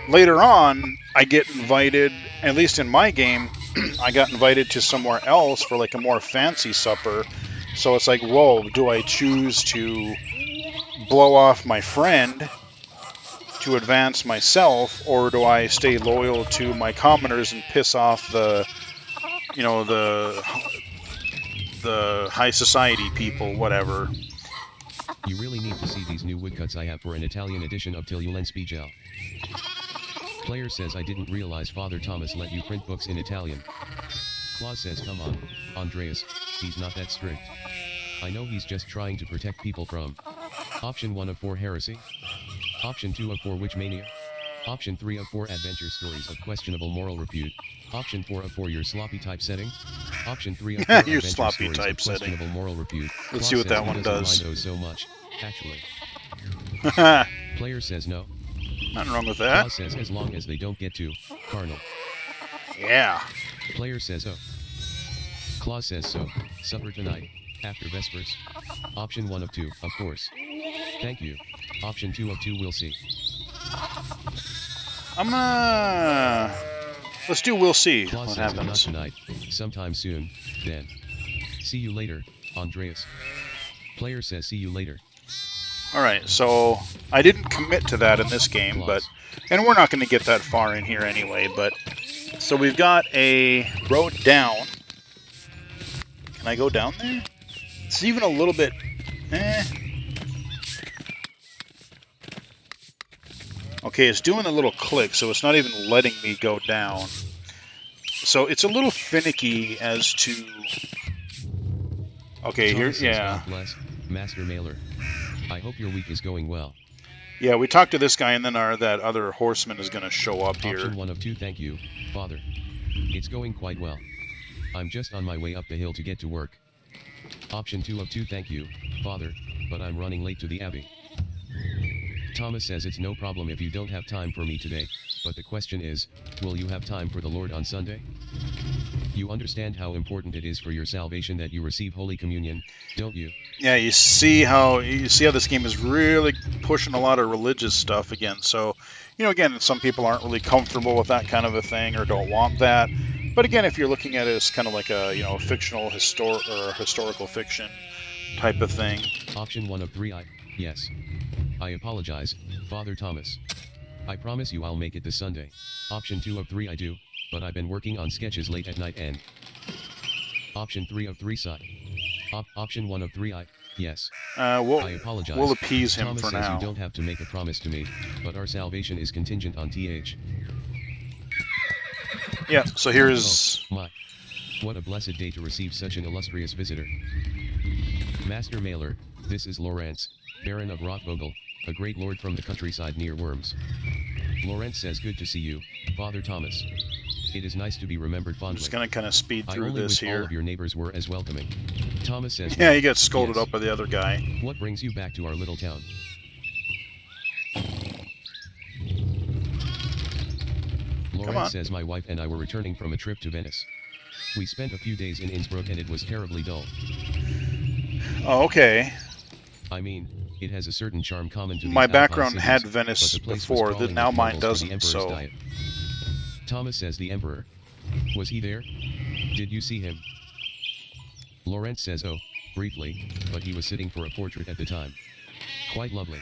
Later on, I get invited, at least in my game, I got invited to somewhere else for like a more fancy supper. So it's like, whoa, do I choose to blow off my friend to advance myself, or do I stay loyal to my commoners and piss off the high society people, whatever. You really need to see these new woodcuts I have for an Italian edition of Till You Len Spigel. Player says I didn't realize Father Thomas let you print books in Italian. Claus says come on, Andreas, he's not that strict. I know he's just trying to protect people from Option 1 of 4 heresy, Option 2 of 4 witch mania, Option 3 of 4 adventure stories of questionable moral repute, Option 4 of 4 your sloppy type setting, Option 3 of 4 your adventure sloppy stories type of setting. questionable moral repute. Let's see what that one does. Mind those so much, actually. Player says no. Nothing wrong with that. Claus says as long as they don't get too carnal. Yeah. Player says oh. Claus says so. Supper tonight, after Vespers. Option 1 of 2, of course. Thank you. Option 2 of 2, we'll see. Let's do we'll see Claus what says happens. not tonight, sometime soon, then. See you later, Andreas. Player says see you later. Alright, so I didn't commit to that in this game, and we're not going to get that far in here anyway, but so we've got a road down. Can I go down there? It's even a little bit Okay, it's doing a little click, so it's not even letting me go down. So it's a little finicky as to... Okay, here, Thomas says, yeah. God bless, Master Mailer. I hope your week is going well. Yeah, we talked to this guy, and then that other horseman is going to show up here. Option 1 of 2, thank you, Father. It's going quite well. I'm just on my way up the hill to get to work. Option 2 of 2, thank you, Father, but I'm running late to the Abbey. Thomas says it's no problem if you don't have time for me today, but the question is, will you have time for the Lord on Sunday? You understand how important it is for your salvation that you receive Holy Communion, don't you? Yeah, you see how this game is really pushing a lot of religious stuff again. So, again, some people aren't really comfortable with that kind of a thing or don't want that. But again, if you're looking at it as kind of like a fictional historical fiction type of thing. Option 1 of 3, yes. I apologize, Father Thomas. I promise you I'll make it this Sunday. Option 2 of 3, I do, but I've been working on sketches late at night and... Option 3 of 3, sigh. Option 1 of 3, yes. I apologize. We'll appease him Thomas for says now. You don't have to make a promise to me, but our salvation is contingent on TH. Yeah, so here's... Oh, my. What a blessed day to receive such an illustrious visitor. Master Mailer, this is Lawrence, Baron of Rotvogel, a great lord from the countryside near Worms. Lawrence says good to see you, Father Thomas. It is nice to be remembered fondly. I'm just going to kind of speed through this here. All of your neighbors were as welcoming. Thomas says... Yeah, he gets scolded up by the other guy. What brings you back to our little town? Lawrence says my wife and I were returning from a trip to Venice. We spent a few days in Innsbruck and it was terribly dull. Oh, okay. I mean, it has a certain charm common to my these background cities, had Venice before, now mine doesn't, so... Diet. Thomas says the Emperor. Was he there? Did you see him? Lawrence says oh, briefly, but he was sitting for a portrait at the time. Quite lovely.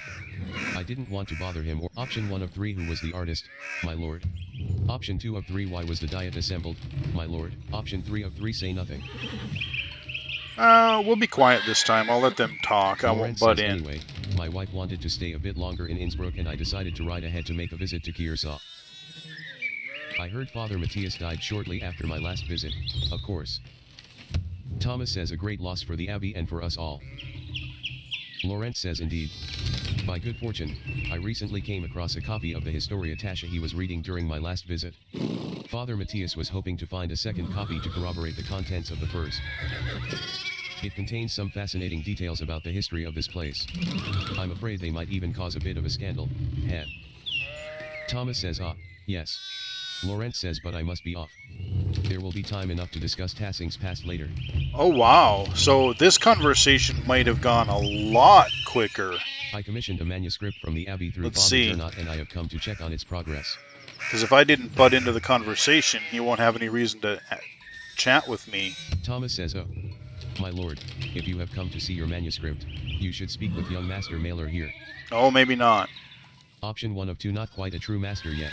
I didn't want to bother him or option 1 of 3 who was the artist, my lord. Option 2 of 3 why was the diet assembled, my lord. Option 3 of 3 say nothing. We'll be quiet this time. I'll let them talk. I won't butt in. Anyway, my wife wanted to stay a bit longer in Innsbruck and I decided to ride ahead to make a visit to Kiersau. I heard Father Matthias died shortly after my last visit, of course. Thomas says a great loss for the Abbey and for us all. Laurent says indeed. By good fortune, I recently came across a copy of the Historietasche he was reading during my last visit. Father Matthias was hoping to find a second copy to corroborate the contents of the first. It contains some fascinating details about the history of this place. I'm afraid they might even cause a bit of a scandal. Heh. Thomas says yes. Laurent says but I must be off. There will be time enough to discuss Tassing's past later. Oh wow, so this conversation might have gone a lot quicker. I commissioned a manuscript from the Abbey through Let's Father see. Gernot and I have come to check on its progress. Because if I didn't butt into the conversation, he won't have any reason to chat with me. Thomas says, oh, my lord, if you have come to see your manuscript, you should speak with young Master Mailer here. Oh, maybe not. Option 1 of 2, not quite a true master yet.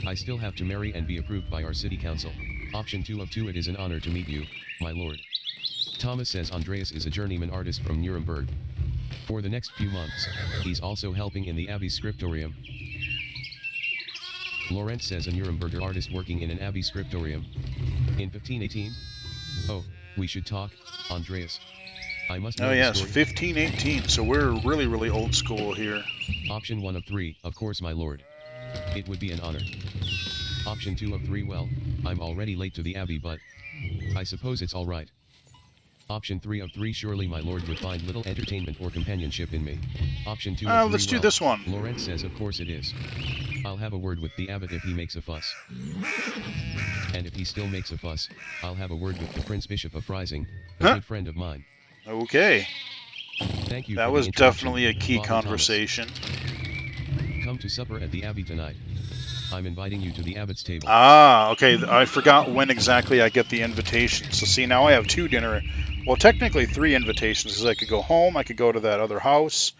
I still have to marry and be approved by our city council. Option 2 of 2, it is an honor to meet you, my lord. Thomas says Andreas is a journeyman artist from Nuremberg. For the next few months, he's also helping in the Abbey's scriptorium. Laurent says a Nuremberger artist working in an Abbey scriptorium. In 1518? Oh, we should talk, Andreas. I must know Oh the yes, story. 1518, so we're really old school here. Option 1 of 3, of course my lord. It would be an honor. Option 2 of 3, well, I'm already late to the Abbey but I suppose it's alright. Option 3 of 3, surely my lord would find little entertainment or companionship in me. Option 2 of 3, Let's do well, this one. Laurent says of course it is. I'll have a word with the abbot if he makes a fuss. And if he still makes a fuss, I'll have a word with the Prince Bishop of Freising, a good friend of mine. Okay, Thank you that for was the introduction, definitely a key Father Thomas. conversation. Come to supper at the Abbey tonight. I'm inviting you to the abbot's table. Okay, I forgot when exactly I get the invitation. So see, now I have 2 dinner, well technically 3 invitations, because I could go home, I could go to that other house,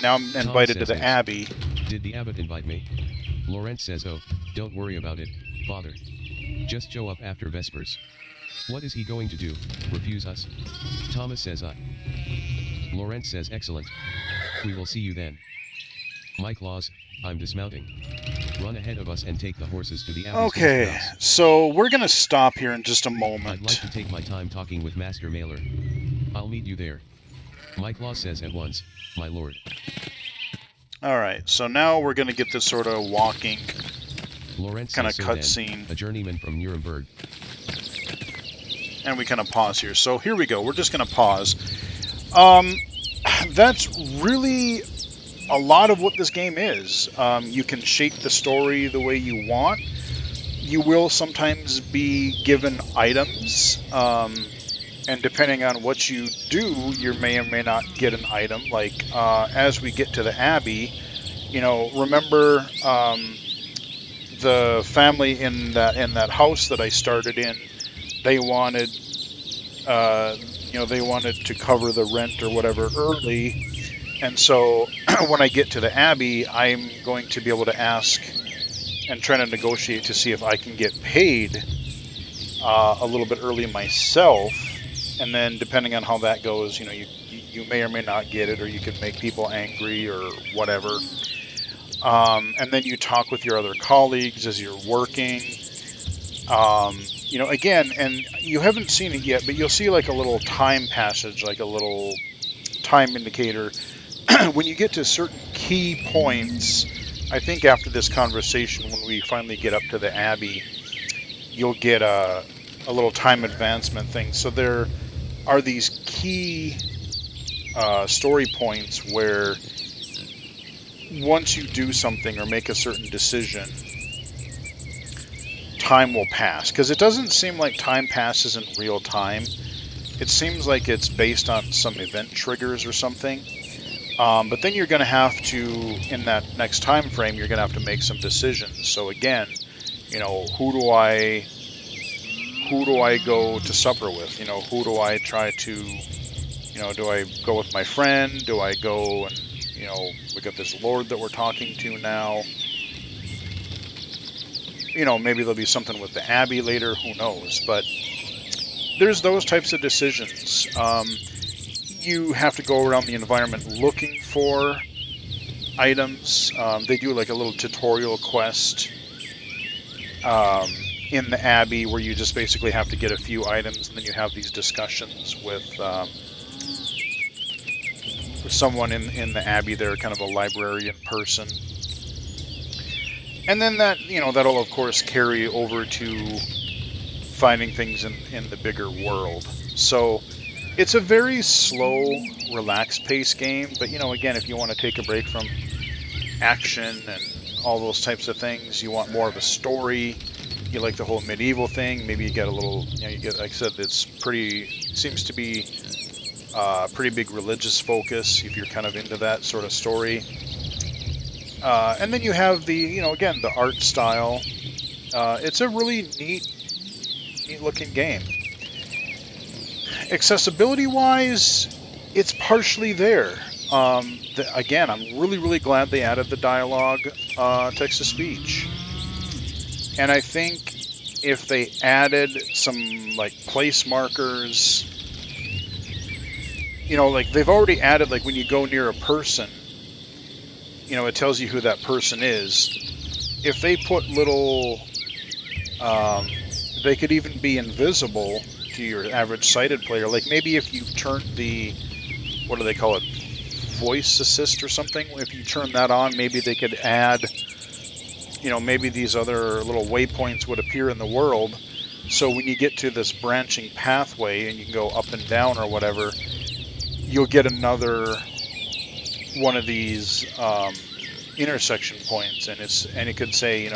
now I'm invited to says the yes. Abbey. Did the abbot invite me? Laurent says, oh, don't worry about it, father. Just show up after Vespers. What is he going to do, refuse us? Thomas says I. Laurent says excellent. We will see you then. My Claus, I'm dismounting. Run ahead of us and take the horses to the Abbey's Okay, guest house. so we're going to stop here in just a I'd moment. like to take my time talking with Master Mailer. I'll meet you there. My Claus says at once, my lord. Alright, so now we're going to get this sort of walking Laurent kind of says so then, cutscene, a journeyman from Nuremberg. and we kind of pause here. So here we go, we're just going to pause. That's really a lot of what this game is. You can shape the story the way you want. You will sometimes be given items, and depending on what you do, you may or may not get an item. Like as we get to the Abbey, remember the family in that house that I started in. They wanted, they wanted to cover the rent or whatever early. And so when I get to the Abbey, I'm going to be able to ask and try to negotiate to see if I can get paid a little bit early myself. And then depending on how that goes, you may or may not get it, or you could make people angry or whatever. And then you talk with your other colleagues as you're working. Again, and you haven't seen it yet, but you'll see like a little time passage, like a little time indicator. When you get to certain key points, I think after this conversation, when we finally get up to the Abbey, you'll get a little time advancement thing. So there are these key story points where once you do something or make a certain decision, time will pass. Because it doesn't seem like time passes in real time. It seems like it's based on some event triggers or something. But then you're going to have to, in that next time frame, you're going to have to make some decisions. So again, who do I go to supper with? Who do I try to, do I go with my friend? Do I go and, we got this lord that we're talking to now. Maybe there'll be something with the Abbey later, who knows? But there's those types of decisions. You have to go around the environment looking for items. They do like a little tutorial quest in the Abbey where you just basically have to get a few items, and then you have these discussions with someone in the Abbey there, kind of a librarian person. And then that, that'll of course carry over to finding things in the bigger world. So it's a very slow, relaxed pace game, but again, if you want to take a break from action and all those types of things, you want more of a story, you like the whole medieval thing, maybe you get a little, you get, like I said, seems to be pretty big religious focus if you're kind of into that sort of story. And then you have the, again, the art style. It's a really neat looking game. Accessibility wise, it's partially there. Again, I'm really glad they added the dialogue text to speech. And I think if they added some like place markers, like they've already added, like when you go near a person, it tells you who that person is. If they put little, they could even be invisible to your average sighted player. Like maybe if you turn the, what do they call it, voice assist or something, if you turn that on, maybe they could add, maybe these other little waypoints would appear in the world. So when you get to this branching pathway and you can go up and down or whatever, you'll get another one of these intersection points, and it could say,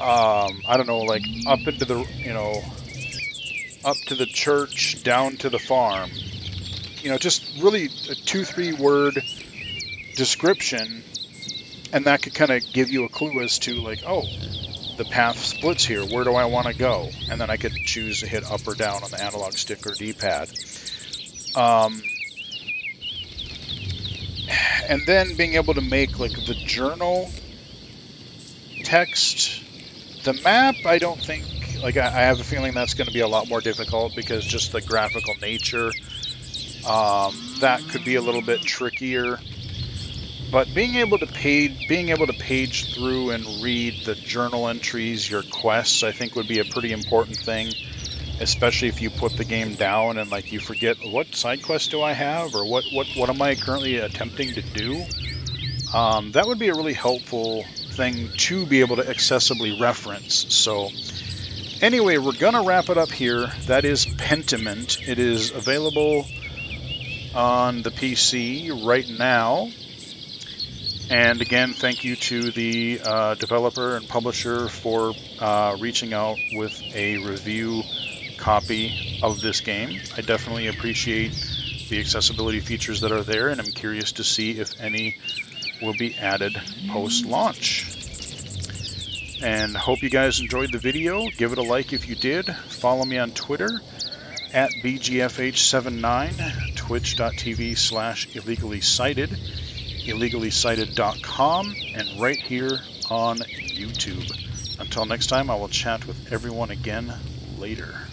I don't know, like up into the, up to the church, down to the farm. Just really a 2-3 word description, and that could kind of give you a clue as to like, oh, the path splits here. Where do I want to go? And then I could choose to hit up or down on the analog stick or D-pad. And then being able to make like the journal text. The map, I don't think, like I have a feeling that's going to be a lot more difficult because just the graphical nature, that could be a little bit trickier. But being able to page through and read the journal entries, your quests, I think would be a pretty important thing, especially if you put the game down and like you forget, what side quest do I have, or what am I currently attempting to do? That would be a really helpful thing to be able to accessibly reference. So anyway, we're gonna wrap it up here. That is Pentiment. It is available on the PC right now. And again, thank you to the developer and publisher for reaching out with a review copy of this game. I definitely appreciate the accessibility features that are there, and I'm curious to see if any will be added post-launch. And hope you guys enjoyed the video. Give it a like if you did. Follow me on Twitter at BGFH79, twitch.tv/illegally-cited, illegally-cited.com, and right here on YouTube. Until next time, I will chat with everyone again later.